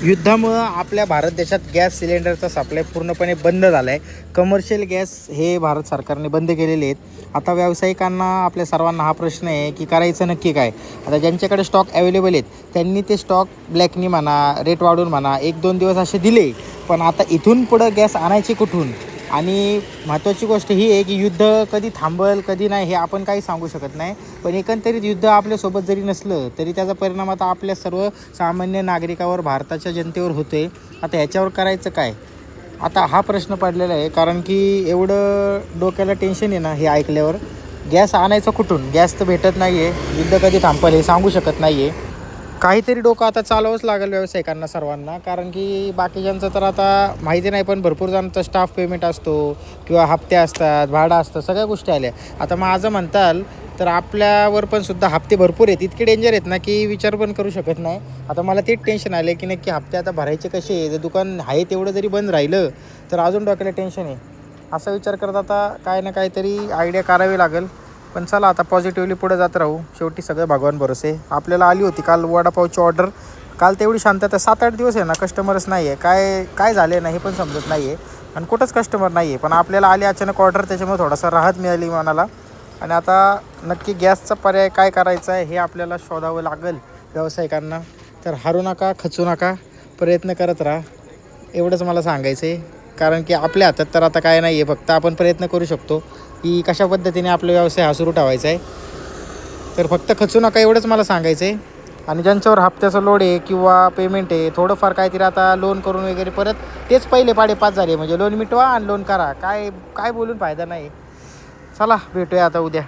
युद्धामुळं आपल्या भारत देशात गॅस सिलेंडरचा सप्लाय पूर्णपणे बंद झाला आहे. कमर्शियल गॅस हे भारत सरकारने बंद केलेले आहेत. आता व्यावसायिकांना आपल्या सर्वांना हा प्रश्न आहे की करायचं नक्की काय. आता ज्यांच्याकडे स्टॉक अवेलेबल आहेत त्यांनी ते स्टॉक ब्लॅकनी म्हणा, रेट वाढून म्हणा, 1-2 दिवस असे दिले. पण आता इथून पुढं गॅस आणायची कुठून. आणि महत्त्वाची गोष्ट ही आहे की युद्ध कधी थांबल कधी नाही हे आपण काही सांगू शकत नाही. पण एकंदरीत युद्ध आपल्यासोबत जरी नसलं तरी त्याचा परिणाम आता आपल्या सर्व सामान्य नागरिकावर, भारताच्या जनतेवर होतो आहे. आता ह्याच्यावर करायचं काय, आता हा प्रश्न पडलेला आहे. कारण की एवढं डोक्याला टेन्शन आहे ना हे ऐकल्यावर. गॅस आणायचं कुठून, गॅस तर भेटत नाही आहे, युद्ध कधी थांबल हे सांगू शकत नाही आहे. काहीतरी डोकं आता चालवंच लागेल व्यावसायिकांना सर्वांना. कारण की बाकीच्यांचं तर आता माहिती नाही, पण भरपूर जणांचा स्टाफ पेमेंट असतो किंवा हप्ते असतात, भाडं असतं, सगळ्या गोष्टी आल्या. आता माझं म्हणताल तर आपल्यावर पण सुद्धा हप्ते भरपूर आहेत. इतके डेंजर आहेत ना की विचार पण करू शकत नाही. आता मला तेच टेन्शन आलं की नक्की हप्ते आता भरायचे कसे. जर दुकान आहे तेवढं जरी बंद राहिलं तर अजून डोक्याला टेन्शन आहे. असा विचार करत आता काय ना काहीतरी आयडिया करावी लागेल. पण चला आता पॉझिटिव्हली पुढे जात राहू. शेवटी सगळं भगवान भरोसे. आपल्याला आली होती काल वडापावची ऑर्डर. काल तेवढी शांतता, 7-8 दिवस आहे ना कस्टमरच नाही आहे. काय झाले ना हे पण समजत नाही आहे. आणि कुठंच कस्टमर नाही आहे. पण आपल्याला आली अचानक ऑर्डर, त्याच्यामुळे थोडासा राहत मिळाली मनाला. आणि आता नक्की गॅसचा पर्याय काय करायचा आहे हे आपल्याला शोधावं लागेल व्यावसायिकांना. तर हारू नका, खचू नका, प्रयत्न करत राहा, एवढंच मला सांगायचं आहे. कारण की आपल्या हातात तर आता काय नाही आहे, फक्त आपण प्रयत्न करू शकतो की कशा पद्धतीने आपला व्यवसाय हा सुरू ठेवायचा आहे. तर फक्त खचू नका एवढंच मला सांगायचं आहे. आणि ज्यांच्यावर हप्त्याचा लोड आहे किंवा पेमेंट आहे थोडंफार काहीतरी, आता लोन करून वगैरे परत तेच पहिले 5.5 झाले म्हणजे लोन मिटवा आणि लोन करा. काय बोलून फायदा नाही. चला भेटूया आता उद्या.